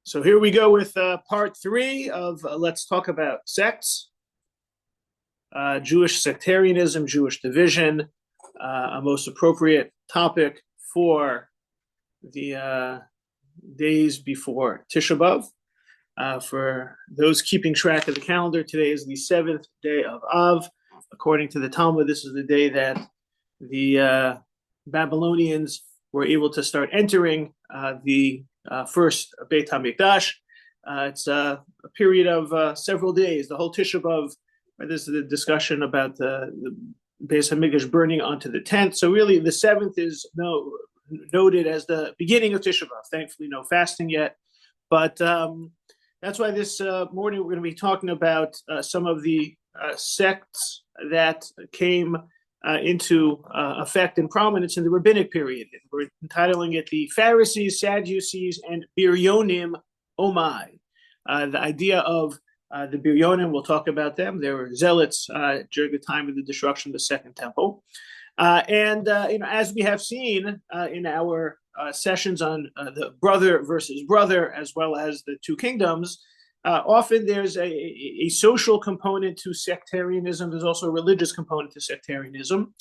So here we go with part three of Let's Talk About Sects, Jewish sectarianism, Jewish division, a most appropriate topic for the days before Tisha B'Av. For those keeping track of the calendar, today is the seventh day of Av. According to the Talmud, this is the day that the Babylonians were able to start entering the first Beit HaMikdash. It's a period of several days. The whole Tisha B'Av, this is the discussion about the Beit HaMikdash burning onto the 10th. So really the 7th is noted as the beginning of Tisha B'Av. Thankfully, no fasting yet. But that's why this morning we're going to be talking about some of the sects that came into effect and prominence in the rabbinic period. We're entitling it the Pharisees, Sadducees, and Biryonim, oh my. The idea of the Biryonim, we'll talk about them. They were zealots during the time of the destruction of the Second Temple. As we have seen in our sessions on the brother versus brother, as well as the two kingdoms, often there's a social component to sectarianism. There's also a religious component to sectarianism,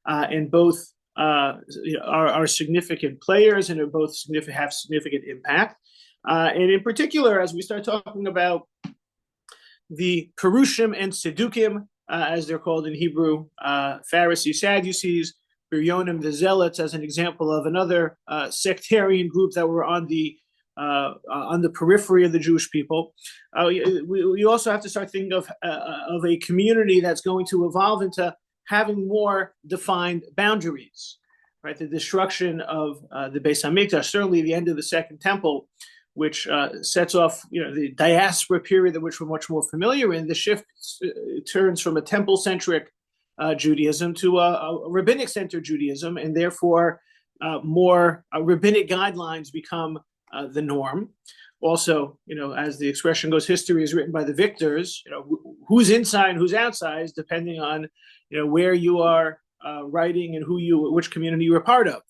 and both are significant players and are both have significant impact. And in particular, as we start talking about the Perushim and Sedukim, as they're called in Hebrew, Pharisees, Sadducees, Biryonim, the Zealots, as an example of another sectarian group that were on the periphery of the Jewish people. We also have to start thinking of a community that's going to evolve into having more defined boundaries, right? The destruction of the Beis HaMikdash, certainly the end of the Second Temple, which sets off, the diaspora period that which we're much more familiar in. The shift turns from a temple-centric Judaism to a rabbinic-centered Judaism, and therefore more rabbinic guidelines become the norm. Also, as the expression goes, history is written by the victors. Who's inside, who's outside, depending on where you are writing and which community you are part of.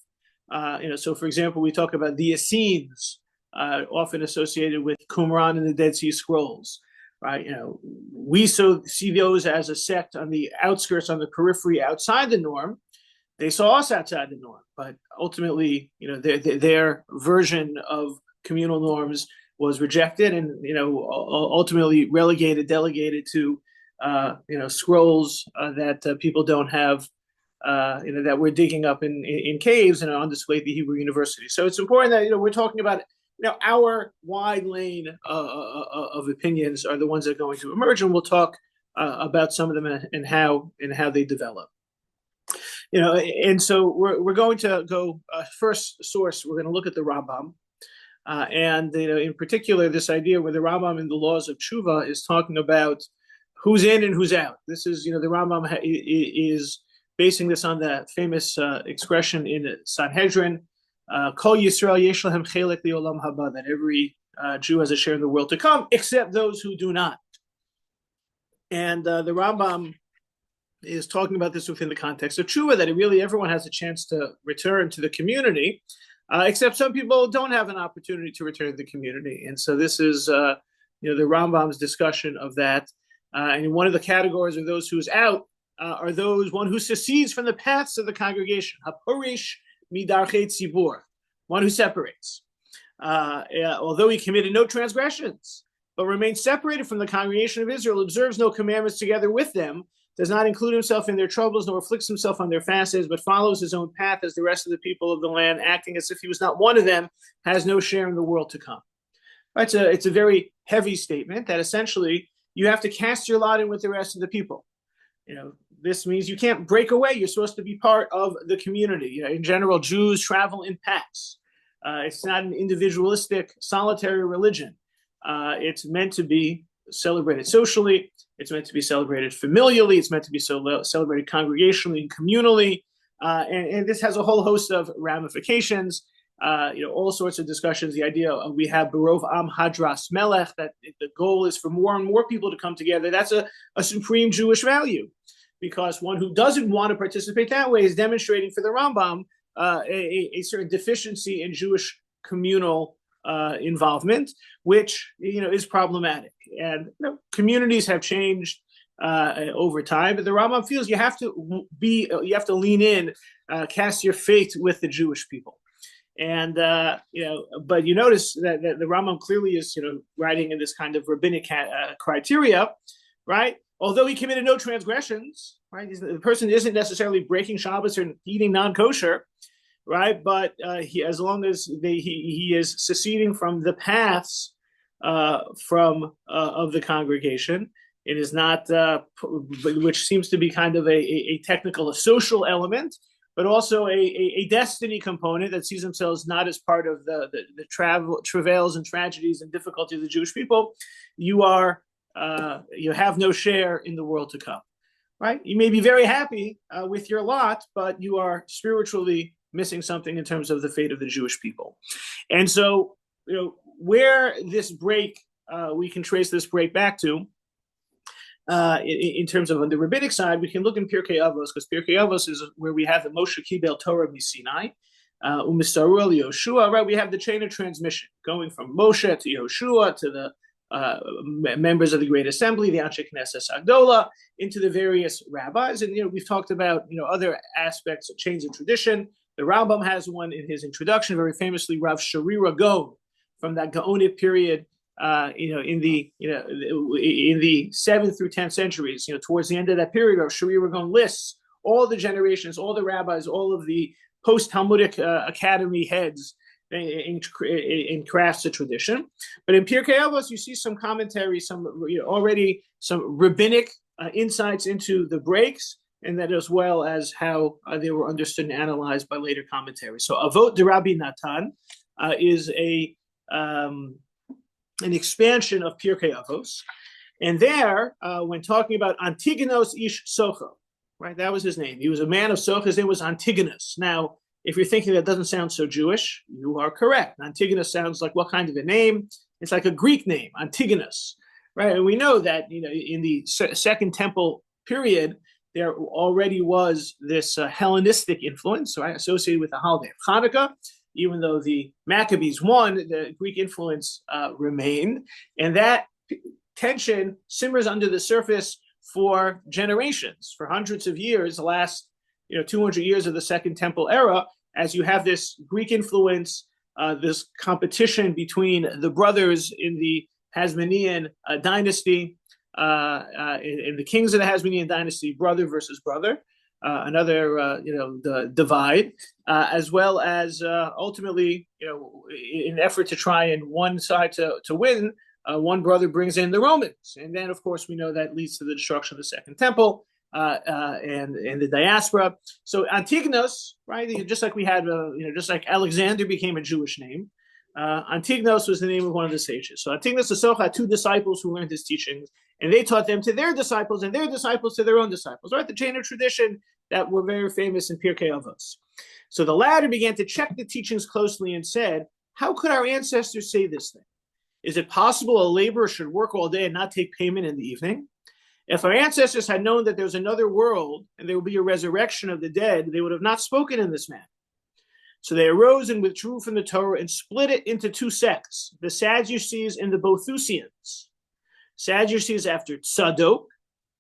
So for example, we talk about the Essenes, often associated with Qumran and the Dead Sea Scrolls, right? We see those as a sect on the outskirts, on the periphery, outside the norm. They saw us outside the norm, but ultimately, their version of communal norms was rejected, and ultimately delegated to scrolls that people don't have, that we're digging up in caves and are on display at the Hebrew University. So it's important that we're talking about our wide lane of opinions are the ones that are going to emerge, and we'll talk about some of them and how they develop. And so we're going to go first source. We're going to look at the Rambam, and in particular, this idea where the Rambam in the Laws of Tshuva is talking about who's in and who's out. This is, the Rambam is basing this on the famous expression in Sanhedrin, Kol Yisrael yesh lahem chelek li'olam haba, that every Jew has a share in the world to come, except those who do not. And the Rambam is talking about this within the context of tshuva, that everyone has a chance to return to the community, except some people don't have an opportunity to return to the community. And so this is, the Rambam's discussion of that. And one of the categories of those who's out are one who secedes from the paths of the congregation, haporish midarchei tzibur, one who separates. Although he committed no transgressions, but remains separated from the congregation of Israel, observes no commandments together with them, does not include himself in their troubles, nor afflicts himself on their fasts, but follows his own path as the rest of the people of the land, acting as if he was not one of them, has no share in the world to come. Right, so it's a very heavy statement that essentially you have to cast your lot in with the rest of the people. This means you can't break away. You're supposed to be part of the community. In general, Jews travel in packs. It's not an individualistic, solitary religion. It's meant to be celebrated socially. It's meant to be celebrated familially. It's meant to be celebrated congregationally and communally. And this has a whole host of ramifications, all sorts of discussions. The idea of we have Berov Am Hadras Melech, that the goal is for more and more people to come together. That's a supreme Jewish value, because one who doesn't want to participate that way is demonstrating for the Rambam a certain deficiency in Jewish communal involvement, which is problematic. And communities have changed over time, but the Rambam feels you have to lean in, cast your fate with the Jewish people. And but you notice that the Rambam clearly is writing in this kind of rabbinic criteria, right? Although he committed no transgressions, right? The person isn't necessarily breaking Shabbos or eating non-kosher, right? But as long as he is seceding from the paths of the congregation, it is not, which seems to be kind of a technical, a social element, but also a destiny component that sees themselves not as part of the travails and tragedies and difficulties of the Jewish people. You have no share in the world to come, right? You may be very happy with your lot, but you are spiritually missing something in terms of the fate of the Jewish people. And so, where this break, we can trace this break back to, in terms of on the rabbinic side, we can look in Pirkei Avos, because Pirkei Avos is where we have the Moshe Kibel Torah Misinai, Umisaru Yoshua, right? We have the chain of transmission going from Moshe to Yoshua to the members of the Great Assembly, the Anshe Knesset Agdola, into the various rabbis. And we've talked about other aspects of chains of tradition. The Rambam has one in his introduction, very famously, Rav Sharira Gaon, from that Gaonic period, in the 7th through 10th centuries. Towards the end of that period, Rav Sharira Gaon lists all the generations, all the rabbis, all of the post-Talmudic academy heads in crafts of tradition. But in Pirkei Avos, you see some commentary, already some rabbinic insights into the breaks, and that as well as how they were understood and analyzed by later commentaries. So Avot de Rabbi Natan is an expansion of Pirkei Avos. And there, when talking about Antigonos Ish Socho, right, that was his name. He was a man of Socho. His name was Antigonus. Now, if you're thinking that doesn't sound so Jewish, you are correct. Antigonus sounds like what kind of a name? It's like a Greek name, Antigonus, right? And we know that in the Second Temple period, there already was this Hellenistic influence, right, associated with the holiday of Hanukkah. Even though the Maccabees won, the Greek influence remained, and that tension simmers under the surface for generations, for hundreds of years, the last 200 years of the Second Temple era, as you have this Greek influence, this competition between the brothers in the Hasmonean dynasty, in the kings of the Hasmonean dynasty, brother versus brother, another the divide, as well as ultimately, in an effort to try and one side to win, one brother brings in the Romans, and then of course we know that leads to the destruction of the Second Temple and the diaspora. So Antigonus, right? Just like we had, just like Alexander became a Jewish name, Antigonus was the name of one of the sages. So Antigonus and Socha had two disciples who learned his teachings, and they taught them to their disciples, and their disciples to their own disciples. Right, the chain of tradition that were very famous in Pirkei Avos. So the latter began to check the teachings closely and said, "How could our ancestors say this thing? Is it possible a laborer should work all day and not take payment in the evening? If our ancestors had known that there's another world and there will be a resurrection of the dead, they would have not spoken in this manner." So they arose and withdrew from the Torah and split it into two sects, the Sadducees and the Boethusians. Sadducees after Tzadok,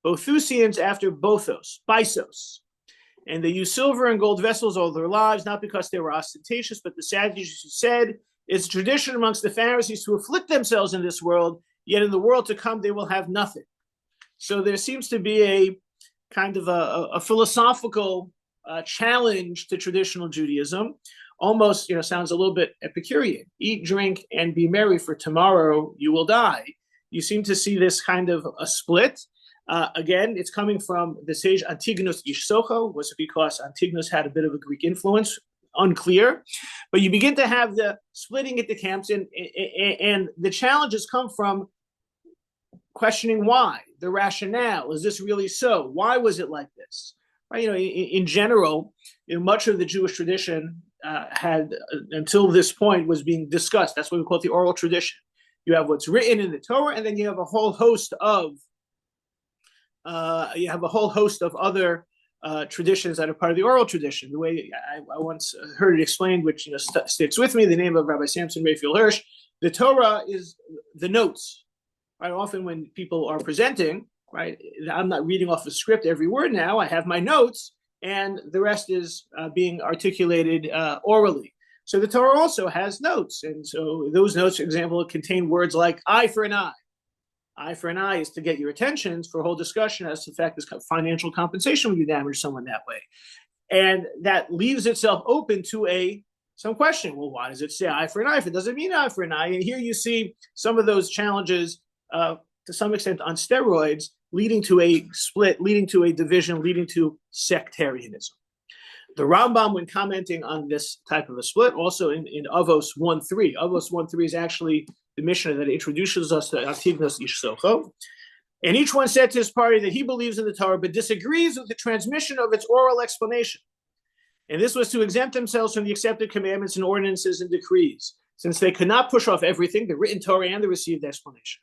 Boethusians after Bisos. And they used silver and gold vessels all their lives, not because they were ostentatious, but the Sadducees said, "It's tradition amongst the Pharisees to afflict themselves in this world, yet in the world to come they will have nothing." So there seems to be a kind of a philosophical challenge to traditional Judaism. Almost, sounds a little bit Epicurean. Eat, drink, and be merry, for tomorrow you will die. You seem to see this kind of a split. Again, it's coming from the sage Antigonus Ish Socho. Was it because Antigonus had a bit of a Greek influence? Unclear. But you begin to have the splitting into camps, and the challenges come from questioning why, the rationale. Is this really so? Why was it like this? Right? In general, much of the Jewish tradition had, until this point, was being discussed. That's what we call it, the oral tradition. You have what's written in the Torah, and then you have a whole host of other traditions that are part of the oral tradition. The way I once heard it explained, which sticks with me, the name of Rabbi Samson Raphael Hirsch, the Torah is the notes. Right? Often when people are presenting, right, I'm not reading off a script every word now. I have my notes, and the rest is being articulated orally. So the Torah also has notes, and so those notes, for example, contain words like "eye for an eye." Eye for an eye is to get your attention for a whole discussion as to the fact there's financial compensation when you damage someone that way. And that leaves itself open to some question. Well, why does it say eye for an eye if it doesn't mean eye for an eye? And here you see some of those challenges to some extent on steroids, leading to a split, leading to a division, leading to sectarianism. The Rambam, when commenting on this type of a split, also in Avos 1.3, Avos 1.3 is actually the Mishnah that introduces us to Atignos Ish Socho. And each one said to his party that he believes in the Torah, but disagrees with the transmission of its oral explanation. And this was to exempt themselves from the accepted commandments and ordinances and decrees, since they could not push off everything, the written Torah and the received explanation.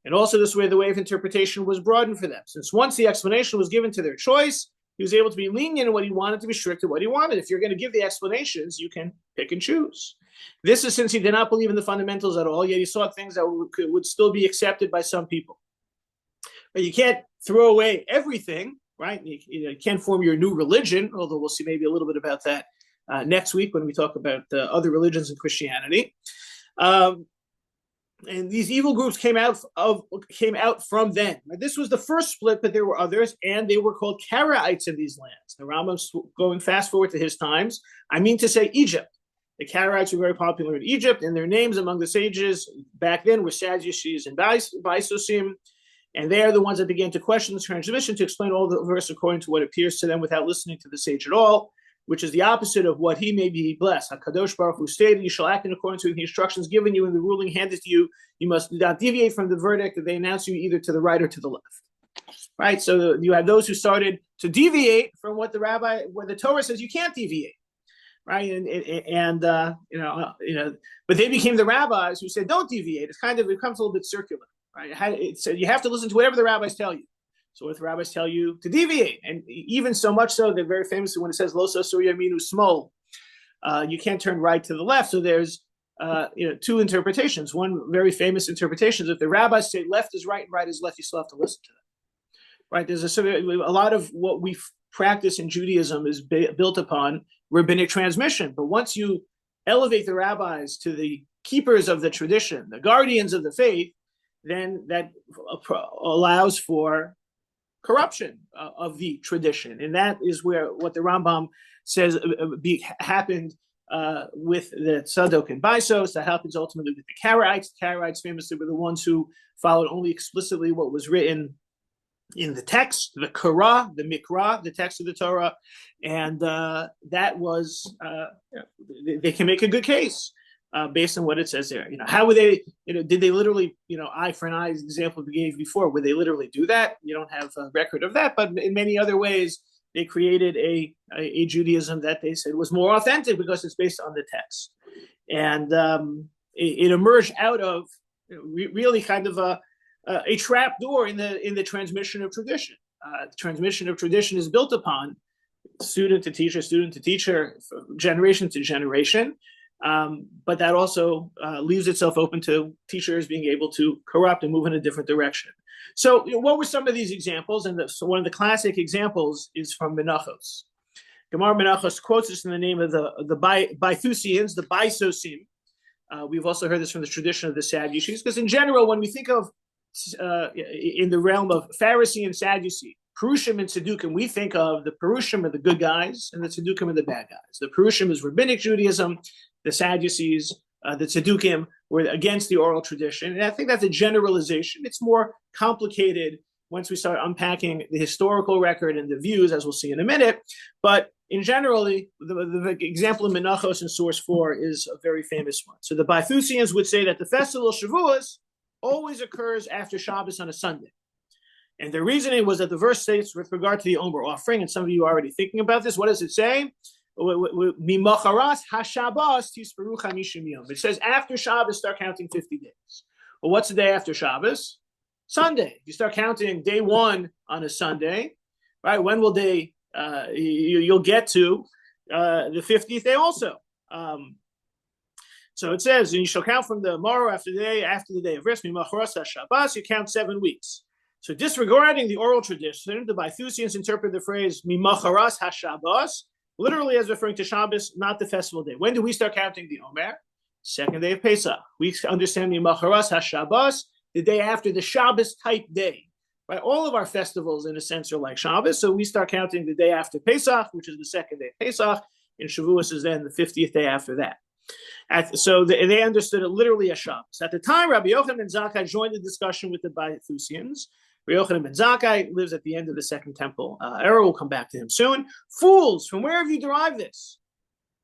And also this way, the way of interpretation was broadened for them, since once the explanation was given to their choice, he was able to be lenient in what he wanted, to be strict to what he wanted. If you're going to give the explanations, you can pick and choose. This is since he did not believe in the fundamentals at all, yet he saw things that would still be accepted by some people. But you can't throw away everything, right? You can't form your new religion, although we'll see maybe a little bit about that next week when we talk about other religions in Christianity. And these evil groups came out from then. This was the first split, but there were others, and they were called Karaites in these lands. The Rambam's going fast forward to his times. I mean to say Egypt. The Karaites were very popular in Egypt, and their names among the sages back then were Sadducees and Biryonim, and they are the ones that began to question the transmission, to explain all the verse according to what appears to them without listening to the sage at all, which is the opposite of what he may be blessed. HaKadosh Baruch Hu stated, you shall act in accordance with the instructions given you and the ruling handed to you. You must not deviate from the verdict that they announce you either to the right or to the left. Right? So you have those who started to deviate from what the Torah says you can't deviate. Right? But they became the rabbis who said, don't deviate. It becomes a little bit circular. Right? It said you have to listen to whatever the rabbis tell you. So if the rabbis tell you to deviate, and even so much so, they're very famous when it says "Lo sasur yaminu smol," you can't turn right to the left. So there's two interpretations. One very famous interpretation is if the rabbis say left is right and right is left, you still have to listen to them. Right? There's a lot of what we practice in Judaism is built upon rabbinic transmission. But once you elevate the rabbis to the keepers of the tradition, the guardians of the faith, then that allows for corruption of the tradition. And that is what the Rambam says happened with the Tzadok and Baisos. That happens ultimately with the Karaites. The Karaites famously were the ones who followed only explicitly what was written in the text, the Korah, the Mikra, the text of the Torah. And that was, they can make a good case based on what it says there. How would they, did they literally, eye for an eye, as the example we gave before, would they literally do that? You don't have a record of that, but in many other ways, they created a Judaism that they said was more authentic because it's based on the text. And it emerged out of really kind of a trap door in the transmission of tradition. The transmission of tradition is built upon student to teacher, generation to generation. But that also leaves itself open to teachers being able to corrupt and move in a different direction. So what were some of these examples? And so one of the classic examples is from Menachos. Gemara Menachos quotes this in the name of the Bythusians, the Baisosim. We've also heard this from the tradition of the Sadducees, because in general, when we think of in the realm of Pharisee and Sadducee, Perushim and Tzaddukim, we think of the Perushim are the good guys and the Tzaddukim are the bad guys. The Perushim is rabbinic Judaism, the Sadducees, the Tzaddukim were against the oral tradition. And I think that's a generalization. It's more complicated once we start unpacking the historical record and the views, as we'll see in a minute. But in general, the example of Menachos in source 4 is a very famous one. So the Bythusians would say that the festival of Shavuos always occurs after Shabbos on a Sunday. And the reasoning was that the verse states with regard to the Omer offering, and some of you are already thinking about this, what does it say? It says after Shabbos, start counting 50 days. Well, what's the day after Shabbos? Sunday. If you start counting day 1 on a Sunday, right? When will day you'll get to the 50th day also. So it says, and you shall count from the morrow after the day of rest, you count 7 weeks. So disregarding the oral tradition, the Bythusians interpret the phrase mimacharas hashabbos literally as referring to Shabbos, not the festival day. When do we start counting the Omer? Second day of Pesach. We understand mimacharas hashabbos, the day after the Shabbos type day. Right? All of our festivals, in a sense, are like Shabbos, so we start counting the day after Pesach, which is the second day of Pesach, and Shavuos is then the 50th day after that. So they understood it literally as Shabbos. At the time, Rabbi Yochanan ben Zakkai joined the discussion with the Bythusians. Rabbi Yochanan ben Zakkai lives at the end of the Second Temple era. We'll come back to him soon. Fools, from where have you derived this?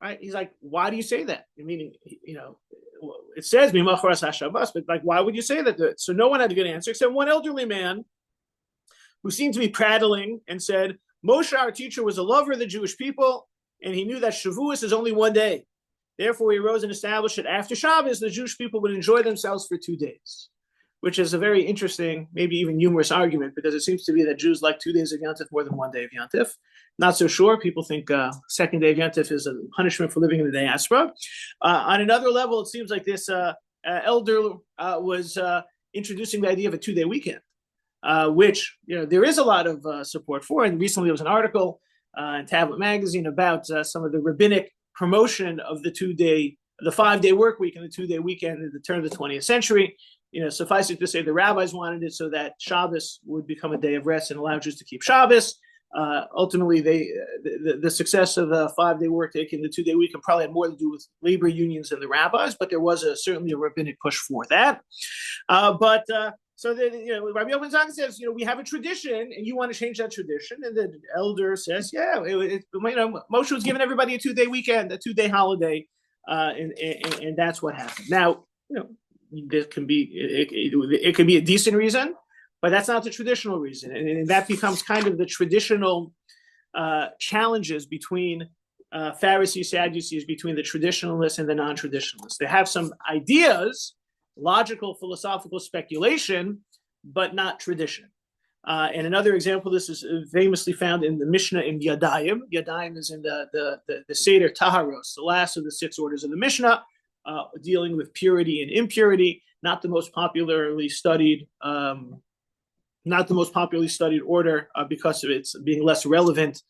Right? He's like, why do you say that? I mean, it says mimacharas hashabbos, but like, why would you say that? So no one had a good answer except one elderly man who seemed to be prattling and said, Moshe, our teacher, was a lover of the Jewish people, and he knew that Shavuos is only 1 day. Therefore, he arose and established that after Shabbos, the Jewish people would enjoy themselves for 2 days, which is a very interesting, maybe even humorous argument, because it seems to be that Jews like 2 days of Yontif more than 1 day of Yontif. Not so sure. People think second day of Yontif is a punishment for living in the diaspora. On another level, it seems like this elder was introducing the idea of a 2-day weekend. Which there is a lot of support for. And recently there was an article in Tablet Magazine about some of the rabbinic promotion of the 5-day work week and the 2-day weekend at the turn of the 20th century. Suffice it to say the rabbis wanted it so that Shabbos would become a day of rest and allow Jews to keep Shabbos. Ultimately, the success of the 5-day work week and the 2-day weekend probably had more to do with labor unions than the rabbis, but there was certainly a rabbinic push for that. So Rabbi Yochanan ben Zakkai says, we have a tradition, and you want to change that tradition. And the elder says, Moshe was giving everybody a 2-day weekend, a 2-day holiday, and that's what happened. Now, there can be it can be a decent reason, but that's not the traditional reason, and that becomes kind of the traditional challenges between Pharisees, Sadducees, between the traditionalists and the non-traditionalists. They have some ideas. Logical, philosophical speculation, but not tradition. And another example, this is famously found in the Mishnah in Yadayim. Yadayim is in the Seder Taharos, the last of the 6 orders of the Mishnah, dealing with purity and impurity. Not the most popularly studied, order because of its being less relevant.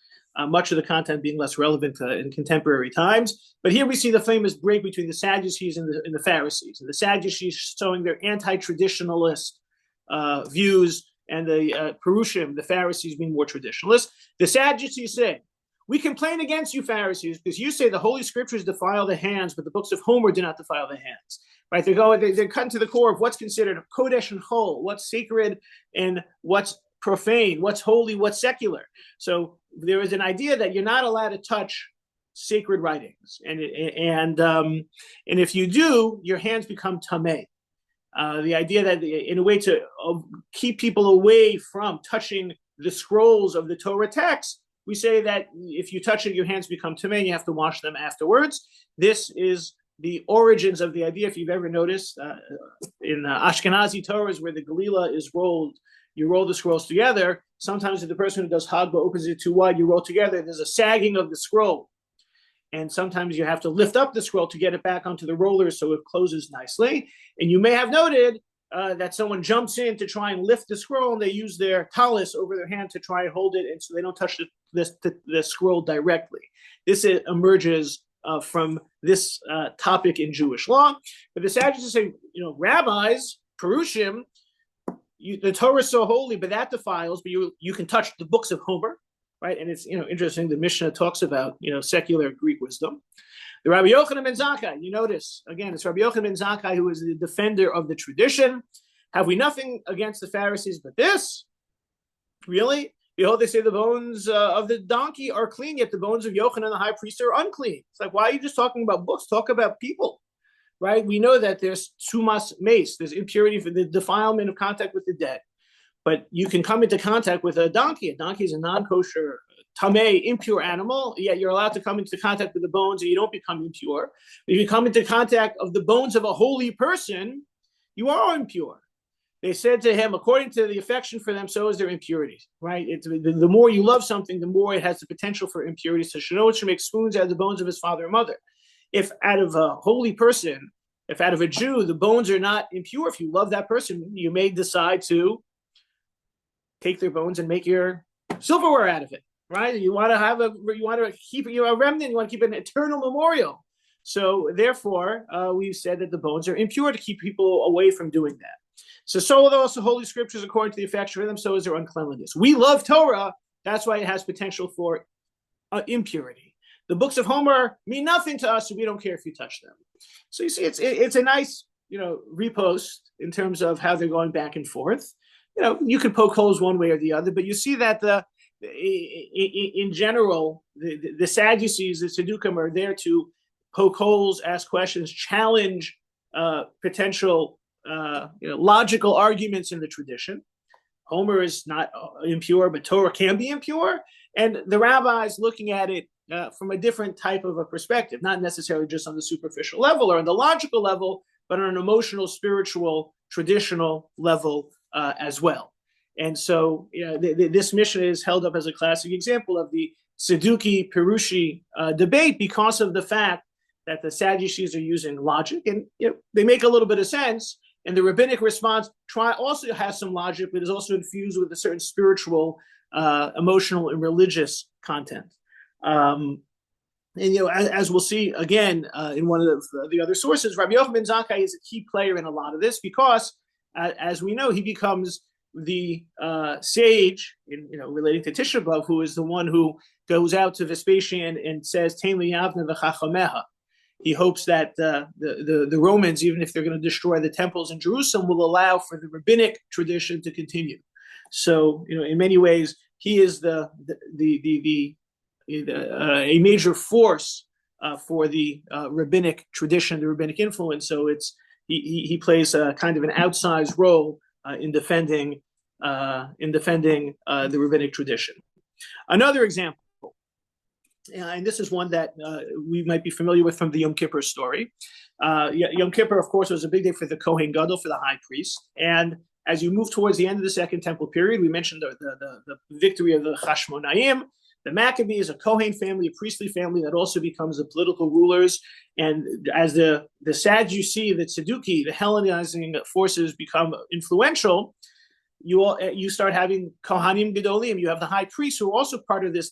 Much of the content being less relevant in contemporary times. But here we see the famous break between the Sadducees and the Pharisees. And the Sadducees showing their anti-traditionalist views, and the Perushim, the Pharisees, being more traditionalist. The Sadducees say, we complain against you, Pharisees, because you say the Holy Scriptures defile the hands, but the books of Homer do not defile the hands. Right? They're cutting to the core of what's considered Kodesh and Chol, what's sacred and what's profane, what's holy, what's secular. So there is an idea that you're not allowed to touch sacred writings, and if you do, your hands become tameh. The idea that in a way to keep people away from touching the scrolls of the Torah text, we say that if you touch it, your hands become tameh, and you have to wash them afterwards. This is the origins of the idea. If you've ever noticed in Ashkenazi Torahs where the Galila is rolled, you roll the scrolls together. Sometimes if the person who does Hagba opens it too wide, you roll together. There's a sagging of the scroll. And sometimes you have to lift up the scroll to get it back onto the roller so it closes nicely. And you may have noted that someone jumps in to try and lift the scroll, and they use their talus over their hand to try and hold it, and so they don't touch the scroll directly. This emerges from this topic in Jewish law. But the Sadducees say, rabbis, Perushim, the Torah is so holy, but that defiles. But you can touch the books of Homer, right? And it's interesting. The Mishnah talks about secular Greek wisdom. The Rabbi Yochanan ben Zakkai. You notice again, it's Rabbi Yochanan ben Zakkai who is the defender of the tradition. Have we nothing against the Pharisees but this? Really? Behold, they say the bones of the donkey are clean, yet the bones of Yochanan the high priest are unclean. It's like, why are you just talking about books? Talk about people. Right? We know that there's tumas mace, there's impurity for the defilement of contact with the dead. But you can come into contact with a donkey. A donkey is a non-kosher, tameh, impure animal, yet you're allowed to come into contact with the bones and you don't become impure. If you come into contact of the bones of a holy person, you are impure. they said to him, according to the affection for them, so is their impurity, right? The more you love something, the more it has the potential for impurity. So Shenoah should make spoons out of the bones of his father and mother. If out of a holy person, if out of a Jew, the bones are not impure, if you love that person, you may decide to take their bones and make your silverware out of it, right? You want to keep a remnant, you want to keep an eternal memorial. So therefore, we've said that the bones are impure to keep people away from doing that. So are also holy scriptures according to the affection for them, so is their uncleanliness. We love Torah, that's why it has potential for impurity. The books of Homer mean nothing to us, so we don't care if you touch them. So you see, it's a nice, repost in terms of how they're going back and forth. You could poke holes one way or the other, but you see that in general, the Sadducees, the Sadducees are there to poke holes, ask questions, challenge potential logical arguments in the tradition. Homer is not impure, but Torah can be impure. And the rabbis looking at it from a different type of a perspective, not necessarily just on the superficial level or on the logical level, but on an emotional, spiritual, traditional level as well. And so this mission is held up as a classic example of the Sadducee-Perushi debate because of the fact that the Sadducees are using logic, and they make a little bit of sense. And the rabbinic response also has some logic, but is also infused with a certain spiritual, emotional, and religious content. And as we'll see again in one of the other sources, Rabbi Yochanan ben Zakkai is a key player in a lot of this because, as we know, he becomes the sage relating to Tisha B'Av, who is the one who goes out to Vespasian and says, "Tein li yavne v'chachameha." He hopes that the Romans, even if they're going to destroy the temples in Jerusalem, will allow for the rabbinic tradition to continue. So, in many ways, he is a major force for the rabbinic tradition, the rabbinic influence. So he plays a kind of an outsized role in defending the rabbinic tradition. Another example. And this is one that we might be familiar with from the Yom Kippur story. Yom Kippur, of course, was a big day for the Kohen Gadol, for the high priest. And as you move towards the end of the Second Temple period, we mentioned the victory of the Hashmonaim. The Maccabees, a Kohen family, a priestly family that also becomes the political rulers. And as the Sadducee, the Tzedukah, the Hellenizing forces become influential, you start having Kohanim Gedolim. You have the high priests who are also part of this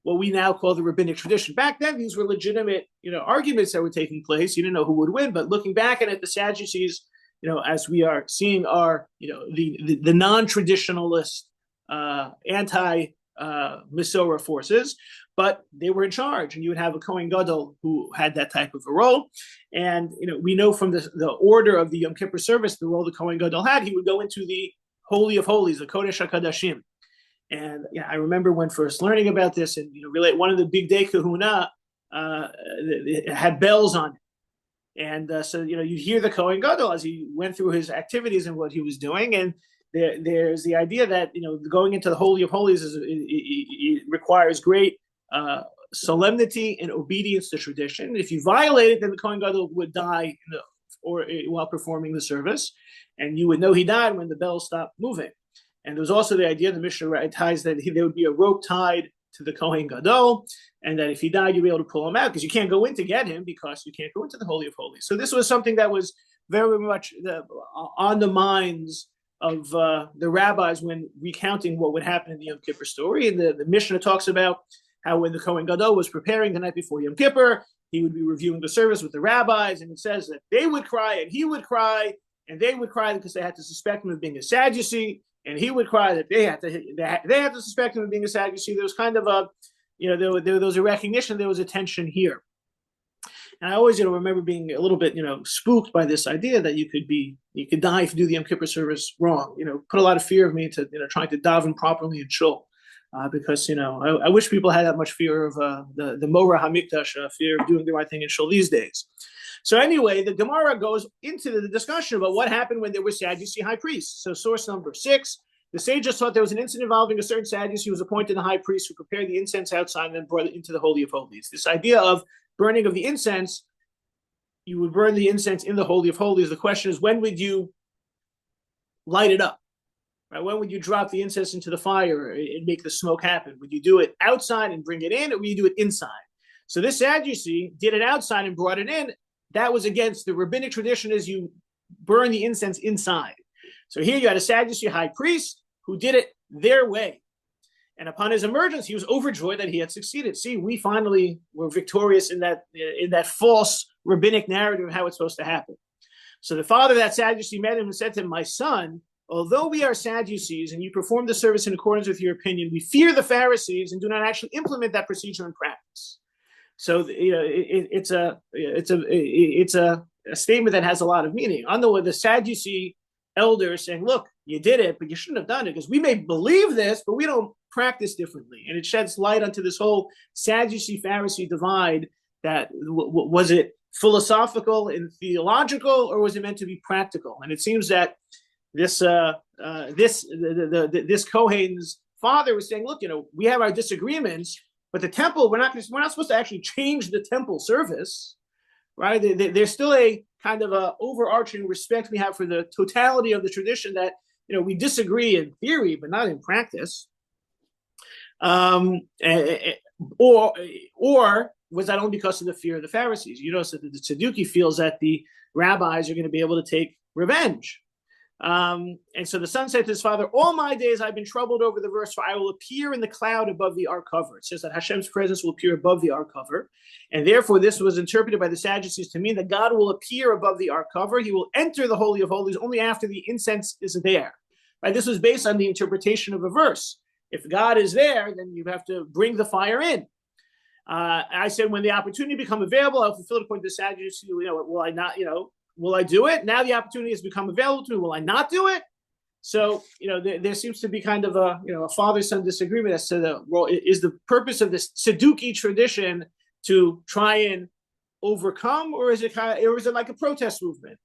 what we now call the rabbinic tradition. Back then, these were legitimate, arguments that were taking place. You didn't know who would win, but looking back at it, the Sadducees, as we are seeing, are the non-traditionalist, anti-Masorah forces, but they were in charge, and you would have a Kohen Gadol who had that type of a role. And we know from the order of the Yom Kippur service, the role the Kohen Gadol had, he would go into the Holy of Holies, the Kodesh HaKadashim. And I remember when first learning about this, and relate one of the big day kahuna it had bells on it, and so you hear the Kohen Gadol as he went through his activities and what he was doing, and there's the idea that going into the Holy of Holies it requires great solemnity and obedience to tradition. If you violate it, then the Kohen Gadol would die while performing the service, and you would know he died when the bells stopped moving. And there was also the idea, the Mishnah ties that there would be a rope tied to the Kohen Gadol, and that if he died, you'd be able to pull him out because you can't go in to get him because you can't go into the Holy of Holies. So this was something that was very much on the minds of the rabbis when recounting what would happen in the Yom Kippur story. And the Mishnah talks about how when the Kohen Gadol was preparing the night before Yom Kippur, he would be reviewing the service with the rabbis, and it says that they would cry and he would cry, and they would cry because they had to suspect him of being a Sadducee. And he would cry that they had to suspect him of being a Sadducee. There was kind of there was a recognition, there was a tension here. And I always, remember being a little bit, spooked by this idea that you could die if you do the Yom Kippur service wrong. Put a lot of fear of me to, trying to daven properly in shul, because I wish people had that much fear of the Morah Hamikdash, fear of doing the right thing in shul these days. So anyway, the Gemara goes into the discussion about what happened when there were Sadducee high priests. So source number 6, the sages thought there was an incident involving a certain Sadducee who was appointed the high priest who prepared the incense outside and then brought it into the Holy of Holies. This idea of burning of the incense, you would burn the incense in the Holy of Holies. The question is, when would you light it up? Right? When would you drop the incense into the fire and make the smoke happen? Would you do it outside and bring it in, or would you do it inside? So this Sadducee did it outside and brought it in. That was against the rabbinic tradition, as you burn the incense inside. So here you had a Sadducee high priest who did it their way. And upon his emergence, he was overjoyed that he had succeeded. See, we finally were victorious in that false rabbinic narrative of how it's supposed to happen. So the father of that Sadducee met him and said to him, "My son, although we are Sadducees and you perform the service in accordance with your opinion, we fear the Pharisees and do not actually implement that procedure in practice." So it's a statement that has a lot of meaning. On the Sadducee elders saying, "Look, you did it, but you shouldn't have done it because we may believe this, but we don't practice differently." And it sheds light onto this whole Sadducee-Pharisee divide. That was it philosophical and theological, or was it meant to be practical? And it seems that this Kohen's father was saying, "Look, we have our disagreements, but the temple, we're not supposed to actually change the temple service, right? There's still a kind of a overarching respect we have for the totality of the tradition that we disagree in theory, but not in practice." Or was that only because of the fear of the Pharisees? You notice that the Sadducee feels that the rabbis are going to be able to take revenge. And so the son said to his father, "All my days I've been troubled over the verse, for I will appear in the cloud above the ark cover." It says that Hashem's presence will appear above the ark cover. And therefore this was interpreted by the Sadducees to mean that God will appear above the ark cover. He will enter the Holy of Holies only after the incense is there. Right? This was based on the interpretation of a verse. If God is there, then you have to bring the fire in. I said, when the opportunity become available, I'll fulfill the point of the Sadducees. Will I not, will I do it? Now the opportunity has become available to me. Will I not do it? So, there seems to be kind of a father-son disagreement as to is the purpose of this Sadducee tradition to try and overcome, or is it like a protest movement?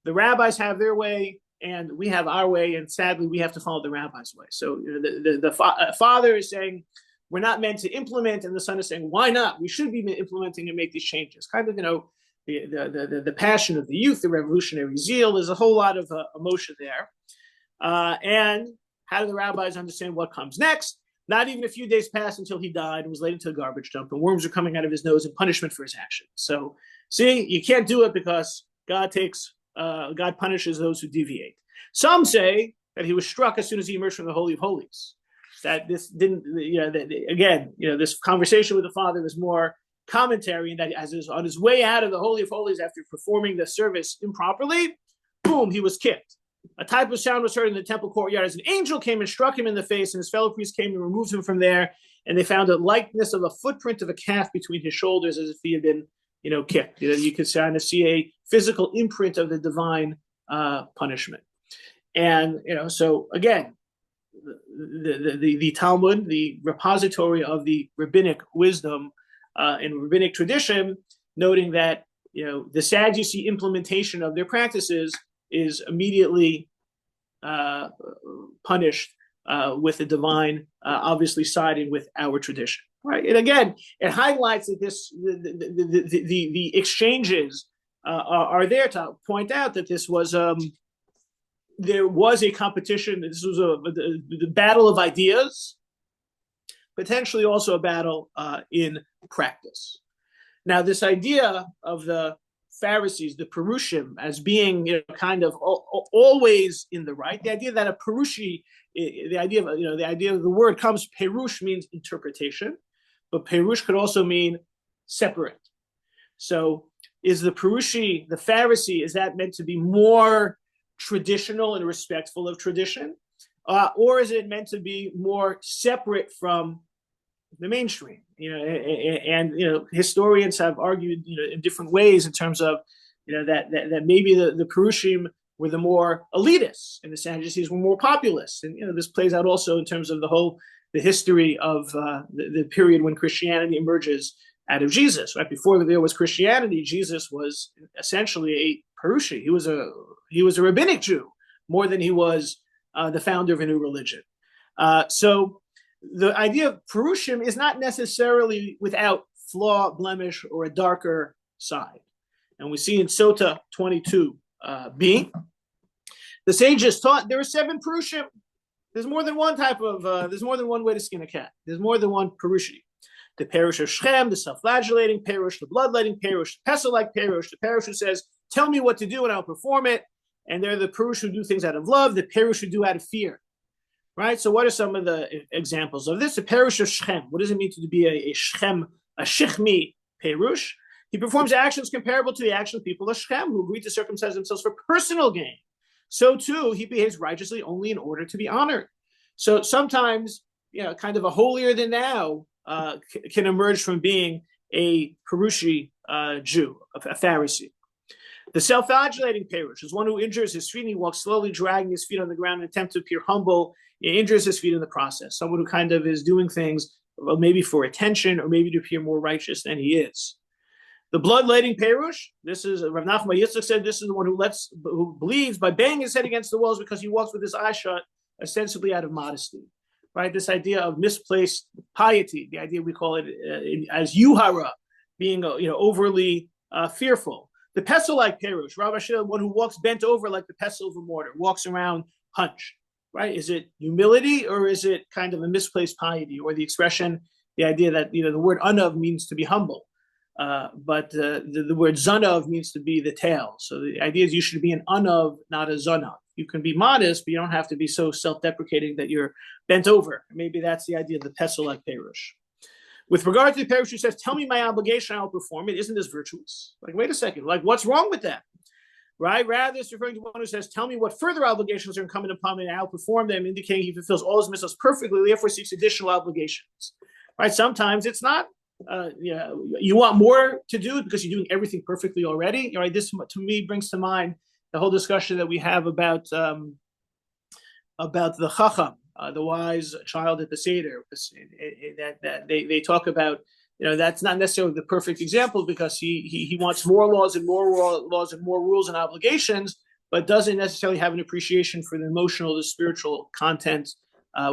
The rabbis have their way, and we have our way, and sadly, we have to follow the rabbi's way. So, the father is saying, we're not meant to implement, and the son is saying, why not? We should be implementing and make these changes. Kind of, the passion of the youth, the revolutionary zeal. There's a whole lot of emotion there. And how do the rabbis understand what comes next? Not even a few days passed until he died and was laid into a garbage dump, and worms are coming out of his nose in punishment for his actions. So, see, you can't do it because God punishes those who deviate. Some say that he was struck as soon as he emerged from the Holy of Holies. That this didn't, this conversation with the father was more commentary, and that on his way out of the Holy of Holies after performing the service improperly, boom, he was kicked. A type of sound was heard in the temple courtyard as an angel came and struck him in the face, and his fellow priests came and removed him from there, and they found a likeness of a footprint of a calf between his shoulders as if he had been, kicked. You could kind of see a physical imprint of the divine punishment. And, so again, the Talmud, the repository of the rabbinic wisdom and rabbinic tradition, noting that the Sadducee implementation of their practices is immediately punished with the divine, obviously siding with our tradition. Right, and again, it highlights that the exchanges are there to point out that this was. There was a competition. This was the battle of ideas, potentially also a battle in practice. Now, this idea of the Pharisees, the Perushim, as being kind of always in the right. The idea that a Perushi, the idea of the word comes. Perush means interpretation, but Perush could also mean separate. So, is the Perushi, the Pharisee, is that meant to be more traditional and respectful of tradition, or is it meant to be more separate from the mainstream? Historians have argued in different ways in terms of that maybe the Perushim were the more elitists and the Sadducees were more populist, and this plays out also in terms of the history of the period when Christianity emerges out of Jesus. Right before there was Christianity, Jesus was essentially a Perushi. He was a rabbinic Jew more than he was the founder of a new religion. So the idea of Perushim is not necessarily without flaw, blemish, or a darker side. And we see in Sota 22b The sages taught there are 7 Purushim. There's more than one type of, there's more than one way to skin a cat. There's more than one Purushi. The Perush of Shechem, the self-flagellating Perush, the bloodletting Perush, the pestle-like Perush, the Perush who says, tell me what to do and I'll perform it. And they're the Perush who do things out of love, the Perush who do out of fear. Right? So what are some of the examples of this? The Perush of Shechem. What does it mean to be a Shechem, a Shechmi Perush? He performs actions comparable to the action of people of Shechem who agree to circumcise themselves for personal gain. So too, he behaves righteously only in order to be honored. So sometimes, kind of a holier than thou can emerge from being a Perushi Jew, a Pharisee. The self-flagellating Perush is one who injures his feet and he walks slowly, dragging his feet on the ground in an attempt to appear humble. He injures his feet in the process. Someone who kind of is doing things maybe for attention or maybe to appear more righteous than he is. The bloodletting Perush, this is Rav Nachman Yitzchak said, this is the one who believes by banging his head against the walls because he walks with his eyes shut, ostensibly out of modesty. Right, this idea of misplaced piety, the idea we call it as yuhara, being overly fearful. The pestle-like Perush, Rav Ashel, one who walks bent over like the pestle of a mortar, walks around hunched. Right? Is it humility or is it kind of a misplaced piety, or the expression, the idea that the word anav means to be humble, but the word zanav means to be the tail. So the idea is you should be an anav, not a zanav. You can be modest, but you don't have to be so self-deprecating that you're bent over. Maybe that's the idea of the pestle-like Perush. With regard to the Perush who says, tell me my obligation, I'll perform it. Isn't this virtuous? Like, wait a second. Like, what's wrong with that? Right? Rather, it's referring to one who says, tell me what further obligations are incumbent upon me and I'll perform them, indicating he fulfills all his mitzvahs perfectly, therefore seeks additional obligations. Right? Sometimes it's not, you want more to do because you're doing everything perfectly already. Right? This, to me, brings to mind the whole discussion that we have about the Chacham, the wise child at the Seder. That they talk about, that's not necessarily the perfect example because he wants more laws and more laws and more rules and obligations, but doesn't necessarily have an appreciation for the emotional, the spiritual content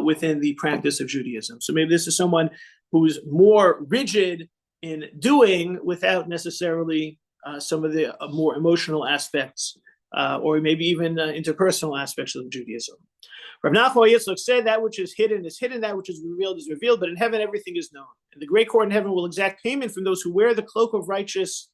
within the practice of Judaism. So maybe this is someone who's more rigid in doing without necessarily some of the more emotional aspects or maybe even interpersonal aspects of Judaism. Rav Nachman Yitzchak said, that which is hidden, that which is revealed, but in heaven everything is known. And the great court in heaven will exact payment from those who wear the cloak of righteous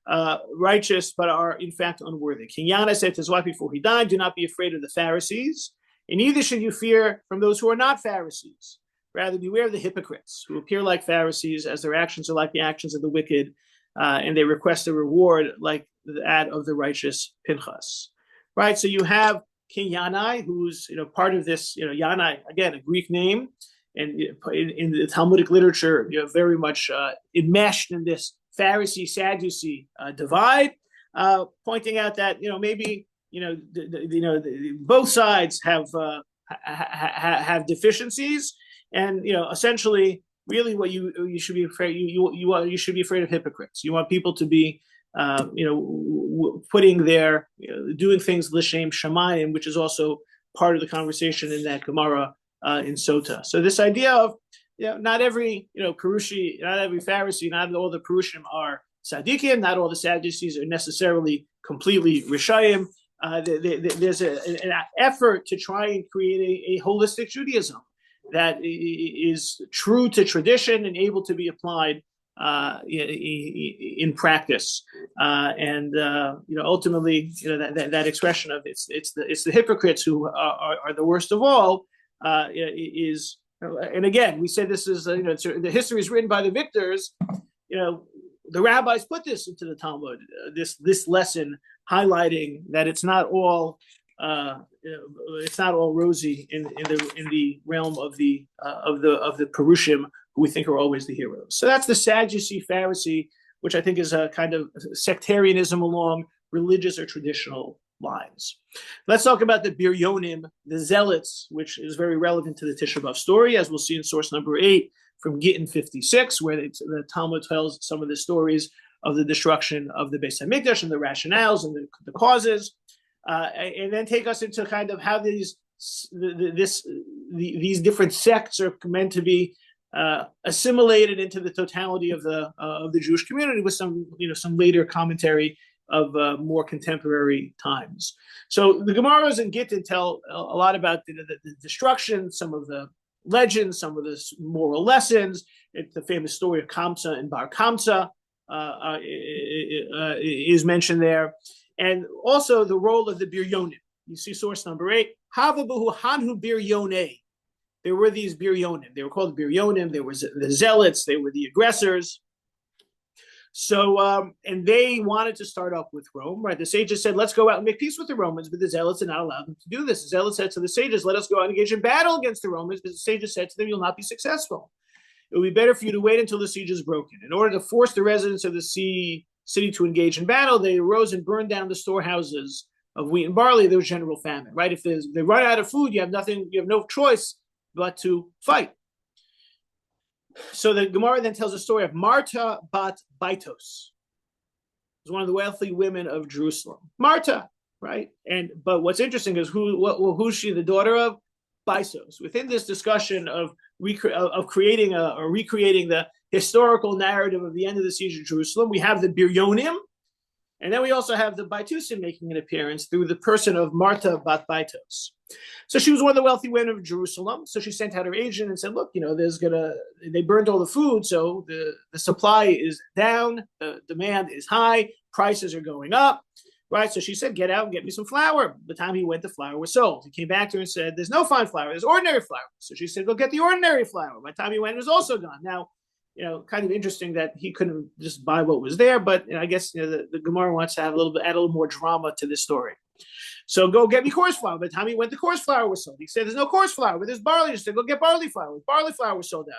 but are in fact unworthy. King Yana said to his wife before he died, do not be afraid of the Pharisees, and neither should you fear from those who are not Pharisees. Rather, beware of the hypocrites who appear like Pharisees as their actions are like the actions of the wicked, and they request a reward like that of the righteous Pinchas. Right? So you have King Yanai, who's part of this, Yanai, again, a Greek name, and in the Talmudic literature, very much enmeshed in this Pharisee-Sadducee divide, pointing out that maybe both sides have deficiencies, and essentially, really, what you should be afraid you should be afraid of hypocrites. You want people to be putting their doing things l'shem shamayim, which is also part of the conversation in that Gemara in Sota. So this idea of not every Perushi, not every Pharisee, not all the Perushim are Tzaddikim, not all the Sadducees are necessarily completely Rishayim. There's an effort to try and create a holistic Judaism that is true to tradition and able to be applied in practice, and ultimately, that expression of it's the hypocrites who are the worst of all is, and again, we say this is the history is written by the victors. The rabbis put this into the Talmud, this lesson highlighting that it's not all rosy in the realm of the Perushim, who we think are always the heroes. So that's the Sadducee Pharisee, which I think is a kind of sectarianism along religious or traditional lines. Let's talk about the Biryonim, the Zealots, which is very relevant to the Tisha B'Av story, as we'll see in source number 8 from Gittin 56, where the Talmud tells some of the stories of the destruction of the Beis Hamikdash and the rationales and the causes, and then take us into kind of how these different sects are meant to be assimilated into the totality of the Jewish community, with some later commentary more contemporary times. So the Gemaras and Gittin tell a lot about the destruction, some of the legends, some of the moral lessons. It's the famous story of Kamsa and Bar Kamsa is mentioned there, and also the role of the Biryonim. You see source number 8. Havabuhu Hanhu Biryone. There were these Biryonim. They were called Biryonim. There was the zealots. They were the aggressors. So, and they wanted to start up with Rome, right? The sages said, let's go out and make peace with the Romans, but the zealots did not allow them to do this. The zealots said to the sages, let us go out and engage in battle against the Romans, but the sages said to them, you'll not be successful. It would be better for you to wait until the siege is broken. In order to force the residents of the city to engage in battle, they arose and burned down the storehouses of wheat and barley. There was general famine, right? If they run out of food, you have no choice but to fight. So the Gemara then tells the story of Marta bat Baitos. It was one of the wealthy women of Jerusalem. Marta, right? But what's interesting is who's she the daughter of? Baisos. Within this discussion of creating or recreating the historical narrative of the end of the siege of Jerusalem, we have the Biryonim, and then we also have the Baitusim making an appearance through the person of Marta bat Baitos. So she was one of the wealthy women of Jerusalem. So she sent out her agent and said, look, they burned all the food, so the supply is down, the demand is high, prices are going up, right? So she said, get out and get me some flour. By the time he went, the flour was sold. He came back to her and said, there's no fine flour, there's ordinary flour. So she said, go get the ordinary flour. By the time he went, it was also gone. Now, kind of interesting that he couldn't just buy what was there, but I guess the Gemara wants to add a little more drama to this story. So go get me coarse flour. By the time he went, the coarse flour was sold. He said, there's no coarse flour, but there's barley. She said, go get barley flour. Barley flour was sold out.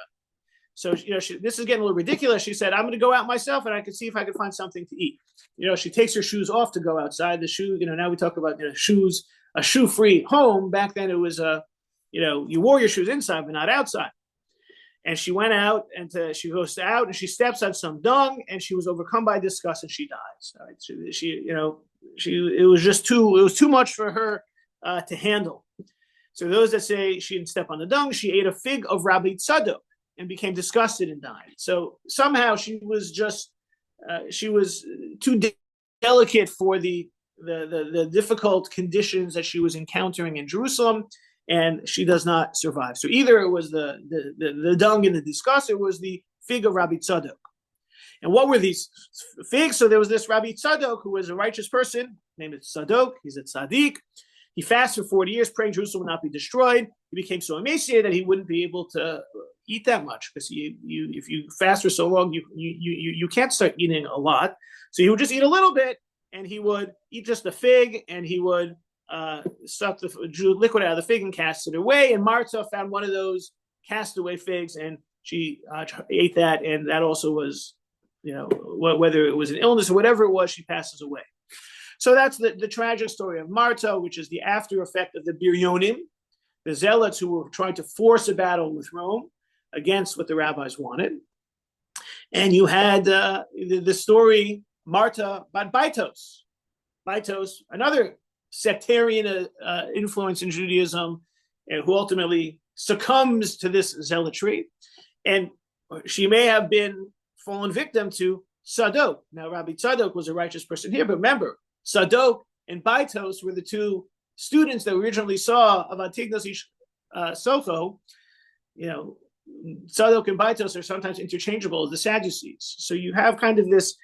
So, this is getting a little ridiculous. She said, I'm going to go out myself and I can see if I can find something to eat. She takes her shoes off to go outside. The shoe, now we talk about shoes, a shoe-free home. Back then it was, you wore your shoes inside, but not outside. And she went out and she goes out and she steps on some dung and she was overcome by disgust and she dies. Right? It was too much for her to handle. So those that say she didn't step on the dung, she ate a fig of Rabbi Tzadok and became disgusted and died. So somehow she was too delicate for the difficult conditions that she was encountering in Jerusalem, and she does not survive. So either it was the dung and the disgust, it was the fig of Rabbi Tzadok. And what were these figs? So there was this Rabbi Tzadok who was a righteous person, named Tzadok. He's a tzaddik. He fasted for 40 years, praying Jerusalem would not be destroyed. He became so emaciated that he wouldn't be able to eat that much, because if you fast for so long, you can't start eating a lot. So he would just eat a little bit, and he would eat just a fig, and he would suck the liquid out of the fig and cast it away. And Martha found one of those cast away figs, and she ate that, and that also was, whether it was an illness or whatever it was, she passes away. So that's the tragic story of Martha, which is the after effect of the Biryonim, the zealots who were trying to force a battle with Rome against what the rabbis wanted. And you had the story Marta bat Baitos. Baitos, another sectarian influence in Judaism, who ultimately succumbs to this zealotry. And she may have been fallen victim to Sadok. Now, Rabbi Tzadok was a righteous person here, but remember, Sadok and Baitos were the two students that we originally saw of Antignos Sopho. Sadok and Baitos are sometimes interchangeable as the Sadducees. So you have kind of this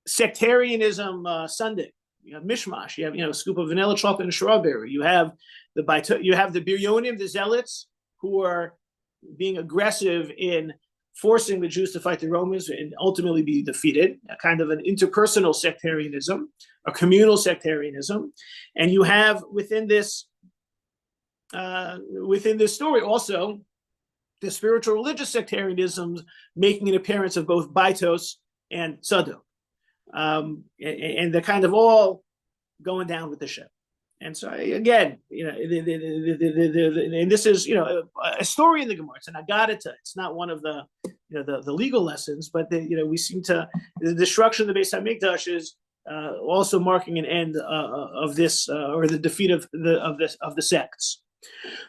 sectarianism Sunday. You have mishmash. You have a scoop of vanilla, chocolate, and strawberry. You have the Biryonim, the zealots, who are being aggressive in forcing the Jews to fight the Romans and ultimately be defeated. A kind of an interpersonal sectarianism, a communal sectarianism, and you have within this story also the spiritual religious sectarianism making an appearance of both Baitos and Tzadok. And they're kind of all going down with the ship. And so again, and this is a story in the Gemara. It's an agadata. It's not one of the the legal lessons, but we seem to the destruction of the Beis Hamikdash is also marking an end of this or the defeat of the sects.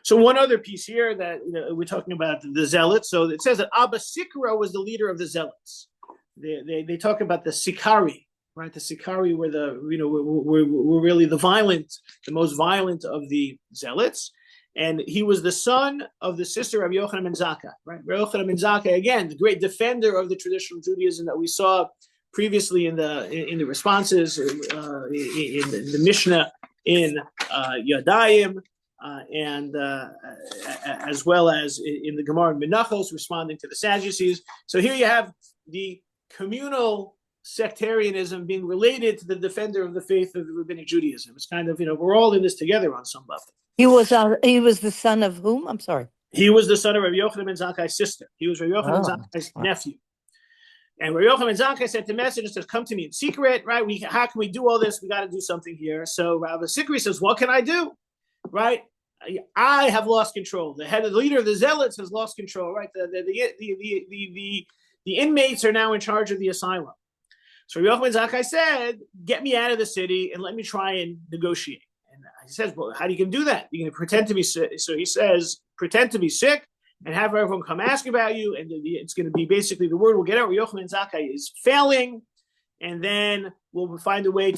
So one other piece here that we're talking about the zealots. So it says that Abba Sikra was the leader of the zealots. They talk about the Sikari. right? The Sikari were were really the most violent of the zealots. And he was the son of the sister of Yochanan ben Zakkai, right? Yochanan ben Zakkai, again, the great defender of the traditional Judaism that we saw previously in the responses in the Mishnah in Yadayim, and as well as in the Gemara in Menachos, responding to the Sadducees. So here you have the communal sectarianism being related to the defender of the faith of the rabbinic Judaism. It's kind of, we're all in this together on some level. He was the son of whom? I'm sorry. He was the son of Rabbi Yochanan ben Zakkai's sister. He was Rabbi Yochanan ben Zakkai's nephew. And Rabbi Yochanan ben Zakkai sent the message and says, come to me in secret, right? How can we do all this? We got to do something here. So Rabbi Sikri says, what can I do? Right? I have lost control. The leader of the Zealots has lost control, right? The inmates are now in charge of the asylum. So Rabbi Yochanan ben Zakkai said, get me out of the city and let me try and negotiate. And he says, well, how do you do that? You're going to pretend to be sick. So he says, pretend to be sick and have everyone come ask about you. And it's going to be basically the word will get out. Rabbi Yochanan ben Zakkai is failing. And then we'll find a way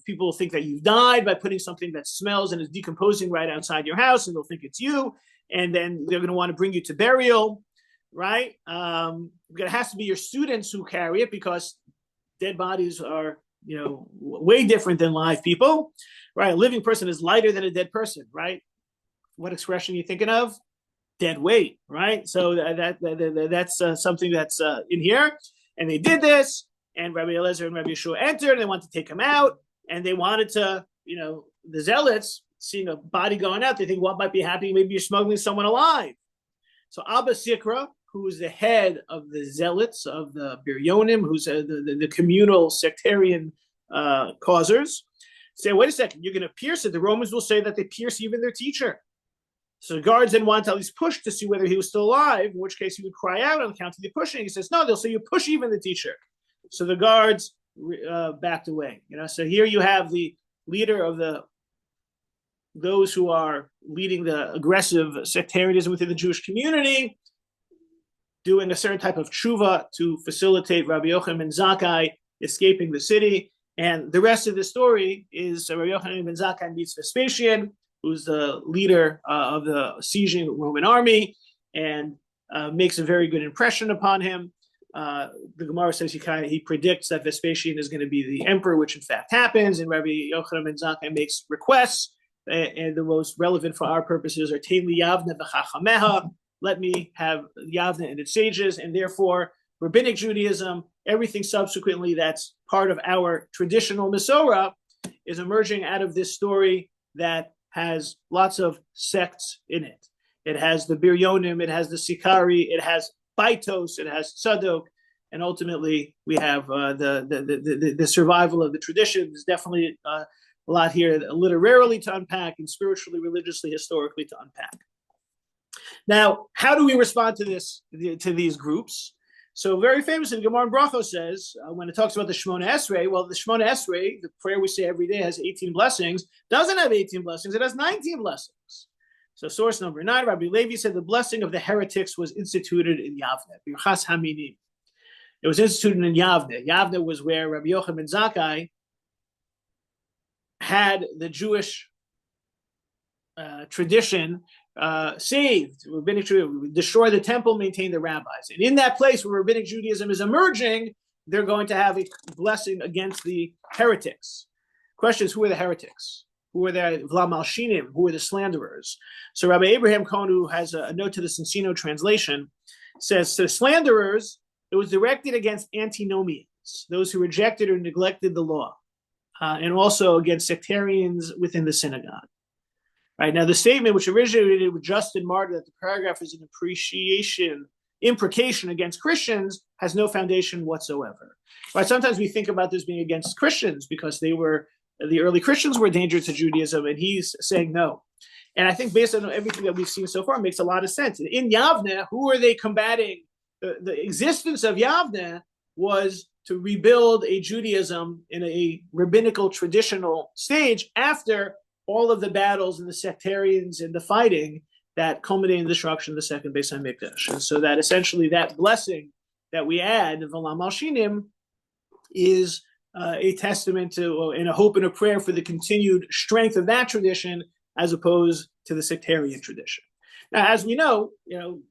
people will think that you've died by putting something that smells and is decomposing right outside your house, and they'll think it's you. And then they're going to want to bring you to burial, right? It has to be your students who carry it, because dead bodies are, way different than live people, right? A living person is lighter than a dead person, right? What expression are you thinking of? Dead weight, right? So that's something that's in here. And they did this, and Rabbi Eliezer and Rabbi Yeshua entered, and they wanted to take him out, and they wanted to, the Zealots, seeing a body going out, they think, what might be happening? Maybe you're smuggling someone alive. So Abba Sikra, who is the head of the Zealots, of the Biryonim, who's the communal sectarian causers, say, wait a second, you're going to pierce it. The Romans will say that they pierce even their teacher. So the guards then want to at least push to see whether he was still alive, in which case he would cry out on account of the pushing. He says, no, they'll say you push even the teacher. So the guards backed away. So here you have the leader of those who are leading the aggressive sectarianism within the Jewish community, doing a certain type of tshuva to facilitate Rabbi Yochanan ben Zakkai escaping the city. And the rest of the story is Rabbi Yochanan ben Zakkai meets Vespasian, who's the leader of the sieging Roman army, and makes a very good impression upon him. The Gemara says he predicts that Vespasian is going to be the emperor, which in fact happens, and Rabbi Yochanan ben Zakkai makes requests, and the most relevant for our purposes are Tein li Yavne v'chachameha, let me have Yavne and its sages, and therefore rabbinic Judaism, everything subsequently that's part of our traditional Masorah, is emerging out of this story that has lots of sects in it. It has the Biryonim, it has the Sikari, it has Baitos, it has Tzadok, and ultimately we have the survival of the tradition. There's definitely a lot here literarily to unpack, and spiritually, religiously, historically to unpack. Now, how do we respond to these groups? So very famously, Gemara in Brachos says, when it talks about the Shemona Esrei, well, the Shemona Esrei, the prayer we say every day, has 18 blessings, doesn't have 18 blessings, it has 19 blessings. So source number 9, Rabbi Levi said the blessing of the heretics was instituted in Yavne. Birchas Haminim. It was instituted in Yavne. Yavne was where Rabbi Yochanan ben Zakkai had the Jewish tradition saved. Rabbinic Judaism, destroy the temple, maintain the rabbis. And in that place where Rabbinic Judaism is emerging, they're going to have a blessing against the heretics. Question is, who are the heretics? Who are the Vlamalshinim? Who are the slanderers? So Rabbi Abraham Cohn, who has a note to the Cincino translation, says, to slanderers, it was directed against antinomians, those who rejected or neglected the law, and also against sectarians within the synagogue. Right, now the statement, which originated with Justin Martyr, that the paragraph is an imprecation against Christians, has no foundation whatsoever. Right, sometimes we think about this being against Christians because the early Christians were a danger to Judaism, and he's saying no. And I think based on everything that we've seen so far, it makes a lot of sense. In Yavne, who are they combating? The existence of Yavne was to rebuild a Judaism in a rabbinical traditional stage after all of the battles and the sectarians and the fighting that culminated in the destruction of the second Beis HaMikdash. And so that essentially that blessing that we add, V'lam al Shinim, is a testament to and a hope and a prayer for the continued strength of that tradition as opposed to the sectarian tradition. Now, as we know,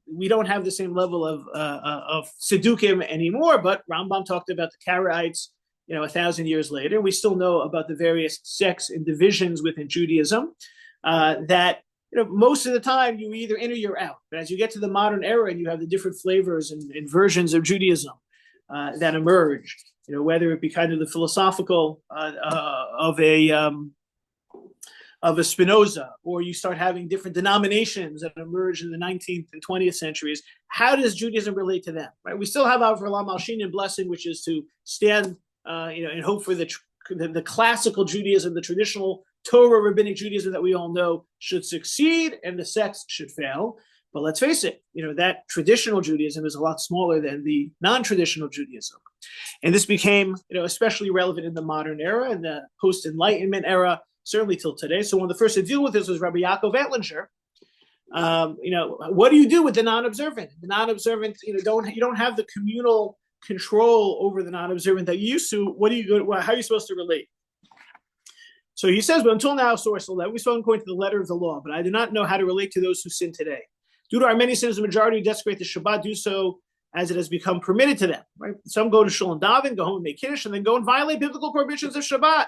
we don't have the same level of Sadducees anymore, but Rambam talked about the Karaites, 1,000 years later. We still know about the various sects and divisions within Judaism that most of the time you're either in or you're out. But as you get to the modern era and you have the different flavors and versions of Judaism that emerge, whether it be kind of the philosophical of a Spinoza, or you start having different denominations that emerge in the 19th and 20th centuries, how does Judaism relate to them? Right? We still have our Verlam Alshin blessing, which is to stand and hope for the classical Judaism, the traditional Torah rabbinic Judaism that we all know should succeed and the sects should fail. But let's face it, that traditional Judaism is a lot smaller than the non-traditional Judaism. And this became, especially relevant in the modern era, in the post-Enlightenment era, certainly till today. So one of the first to deal with this was Rabbi Yaakov Ettlinger. What do you do with the non-observant? The non-observant, you don't have the communal control over the non-observant that you used to. How are you supposed to relate? So he says, but until now, source 11, we spoke according to the letter of the law, but I do not know how to relate to those who sin today. Due to our many sins, the majority who desecrate the Shabbat do so as it has become permitted to them. Right? Some go to shul and daven, go home and make kiddush, and then go and violate biblical prohibitions of Shabbat.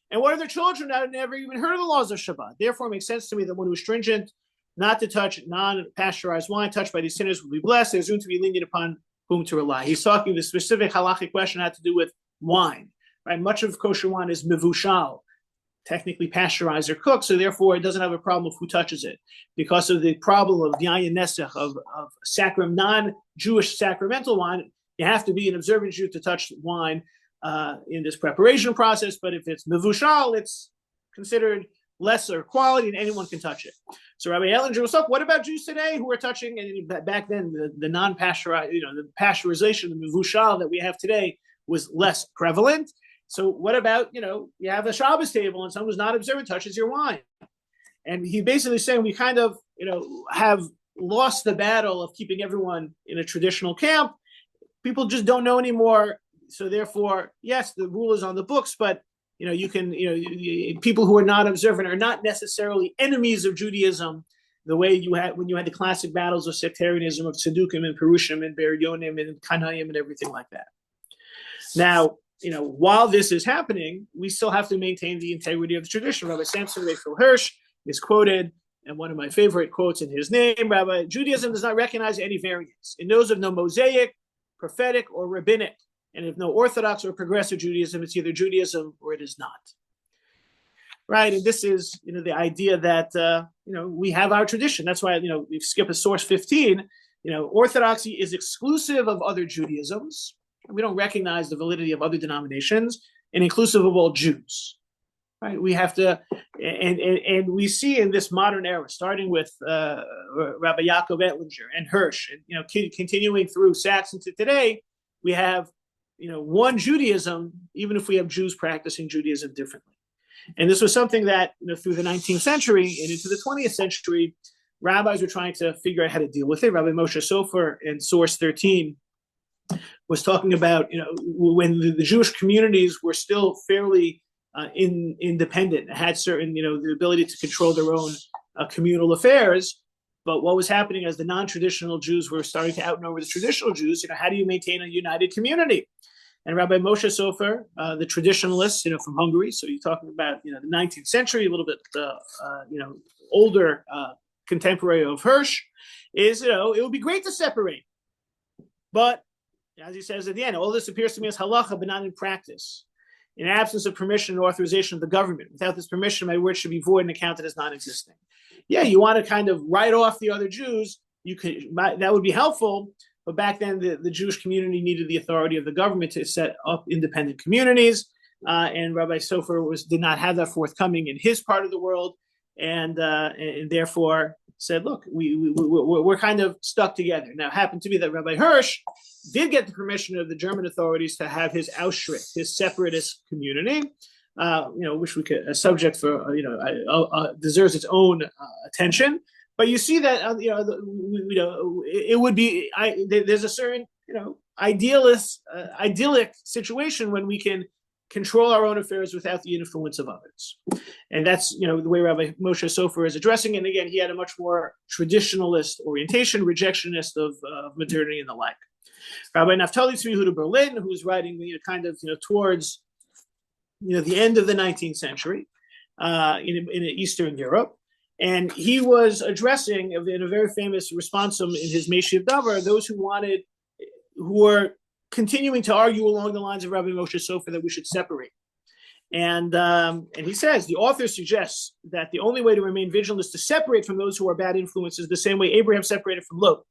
And what are their children that have never even heard of the laws of Shabbat? Therefore, it makes sense to me that one who is stringent not to touch non-pasteurized wine touched by these sinners will be blessed. There's room to be lenient upon whom to rely. He's talking the specific halachic question had to do with wine. Right? Much of kosher wine is mevushal, technically pasteurized or cooked, so therefore it doesn't have a problem of who touches it. Because of the problem of yayin nesach, of non-Jewish sacramental wine, you have to be an observant Jew to touch wine in this preparation process, but if it's mevushal, it's considered lesser quality and anyone can touch it. So Rabbi Ettlinger was up, what about Jews today who are touching, and back then the non-pasteurized, the pasteurization, the mevushal that we have today was less prevalent. So what about, you have a Shabbos table and someone who's not observant touches your wine. And he basically saying we kind of, have lost the battle of keeping everyone in a traditional camp. People just don't know anymore. So therefore, yes, the rule is on the books, but you can, people who are not observant are not necessarily enemies of Judaism, the way you had when you had the classic battles of sectarianism of Tzdukim and Perushim and Biryonim and Kanayim and everything like that. Now, while this is happening, we still have to maintain the integrity of the tradition. Rabbi Samson Raphael Hirsch is quoted, and one of my favorite quotes in his name, Rabbi, Judaism does not recognize any variance. It knows of no Mosaic, prophetic, or rabbinic. And if no Orthodox or progressive Judaism, it's either Judaism or it is not. Right? And this is, the idea that, we have our tradition. That's why, we skip a source 15. Orthodoxy is exclusive of other Judaisms. We don't recognize the validity of other denominations and inclusive of all Jews. Right? We have to, and we see in this modern era, starting with Rabbi Yaakov Ettlinger and Hirsch, and continuing through Sachs into today, we have one Judaism, even if we have Jews practicing Judaism differently. And this was something that through the 19th century and into the 20th century, rabbis were trying to figure out how to deal with it. Rabbi Moshe Sofer in Source 13 was talking about when the Jewish communities were still fairly independent, had certain the ability to control their own communal affairs. But what was happening as the non-traditional Jews were starting to outnumber the traditional Jews, how do you maintain a united community? And Rabbi Moshe Sofer, the traditionalist, from Hungary, so you're talking about, the 19th century, a little bit, older contemporary of Hirsch, is, it would be great to separate. But, as he says at the end, all this appears to me as halacha, but not in practice. In absence of permission and authorization of the government. Without this permission, my word should be void and accounted as non-existing. Yeah, you want to kind of write off the other Jews, that would be helpful, but back then the Jewish community needed the authority of the government to set up independent communities, and Rabbi Sofer did not have that forthcoming in his part of the world, and therefore said, look, we're kind of stuck together. Now, it happened to be that Rabbi Hirsch did get the permission of the German authorities to have his Auschwitz, his separatist community, which we could a subject for deserves its own attention. But you see that it would be there's a certain idyllic situation when we can control our own affairs without the influence of others. And that's, the way Rabbi Moshe Sofer is addressing it. And again, he had a much more traditionalist orientation, rejectionist of modernity and the like. Rabbi Naftali Tzvi Yehuda Berlin, who was writing, towards, the end of the 19th century in Eastern Europe. And he was addressing, in a very famous responsum in his Meshiv Davar, those who were continuing to argue along the lines of Rabbi Moshe Sofer that we should separate. And he says, the author suggests that the only way to remain vigilant is to separate from those who are bad influences, the same way Abraham separated from Lot.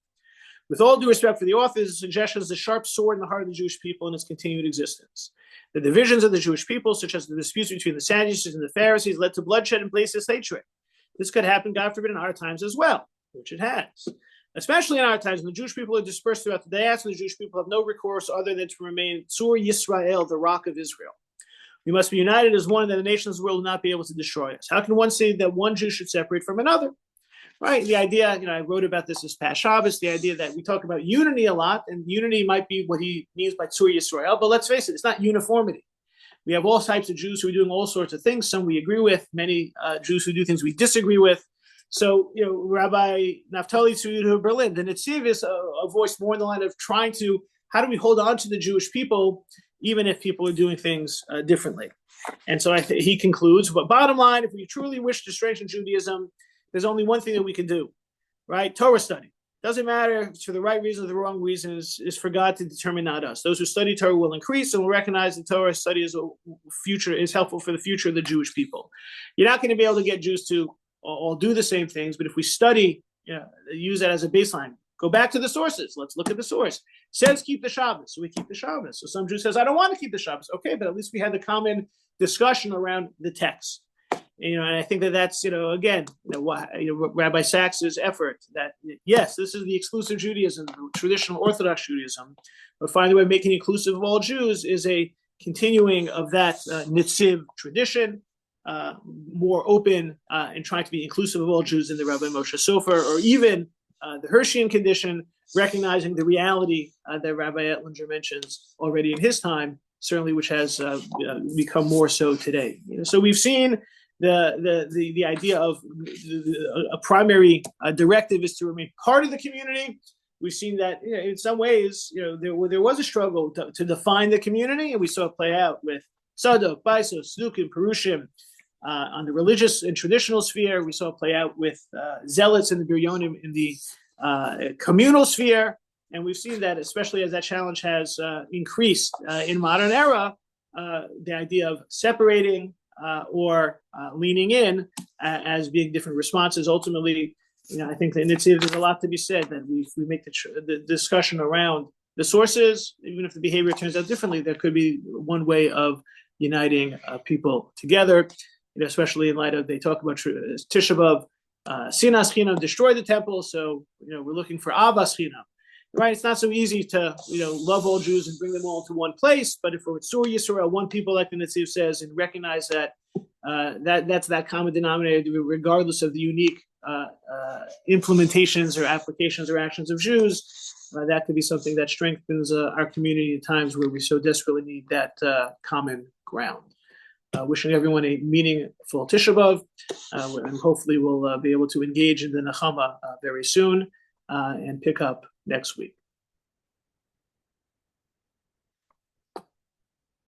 With all due respect for the author, the suggestion is a sharp sword in the heart of the Jewish people in its continued existence. The divisions of the Jewish people, such as the disputes between the Sadducees and the Pharisees, led to bloodshed and places hatred. This could happen, God forbid, in our times as well, which it has. Especially in our times, when the Jewish people are dispersed throughout the diaspora, the Jewish people have no recourse other than to remain Tzur Yisrael, the rock of Israel. We must be united as one, that the nations of the world will not be able to destroy us. How can one say that one Jew should separate from another? Right? The idea, I wrote about this past Shabbos, the idea that we talk about unity a lot, and unity might be what he means by Tzur Yisrael, but let's face it, it's not uniformity. We have all types of Jews who are doing all sorts of things. Some we agree with, many Jews who do things we disagree with. So, Rabbi Naftali Tzvi Yehuda Berlin, the Netziv is a voice more in the line of trying to, how do we hold on to the Jewish people, even if people are doing things differently? And so he concludes, but bottom line, if we truly wish to strengthen Judaism, there's only one thing that we can do, right? Torah study. Doesn't matter if it's for the right reason or the wrong reason, is for God to determine, not us. Those who study Torah will increase and will recognize that Torah study is helpful for the future of the Jewish people. You're not going to be able to get Jews to all do the same things, but if we study, use that as a baseline. Go back to the sources. Let's look at the source. It says keep the Shabbos, so we keep the Shabbos. So some Jew says, I don't want to keep the Shabbos. Okay, but at least we had the common discussion around the text. And I think that's, again, Rabbi Sachs's effort that, yes, this is the exclusive Judaism, the traditional Orthodox Judaism, but finding a way of making inclusive of all Jews is a continuing of that Netziv tradition, more open and trying to be inclusive of all Jews in the Rabbi Moshe Sofer, or even the Hirschian condition, recognizing the reality that Rabbi Ettlinger mentions already in his time, certainly which has become more so today. So we've seen the idea of a primary directive is to remain part of the community. We've seen that in some ways, there was a struggle to define the community, and we saw it play out with Sadok, Baisos, Sdukim, Perushim on the religious and traditional sphere. We saw it play out with zealots and the Biryonim in the communal sphere, and we've seen that, especially as that challenge has increased in modern era, the idea of separating or leaning in as being different responses. Ultimately, I think that there's a lot to be said that we make the discussion around the sources, even if the behavior turns out differently, there could be one way of uniting people together, especially in light of, they talk about Tisha B'Av, Sinas Chinam, destroy the temple. So, we're looking for Avas Chinam. Right, it's not so easy to love all Jews and bring them all to one place. But if we're Tzur Yisrael, one people, like the Netziv says, and recognize that that's that common denominator, regardless of the unique implementations or applications or actions of Jews, that could be something that strengthens our community in times where we so desperately need that common ground. Wishing everyone a meaningful Tisha B'Av, and hopefully we'll be able to engage in the Nechama very soon and pick up next week.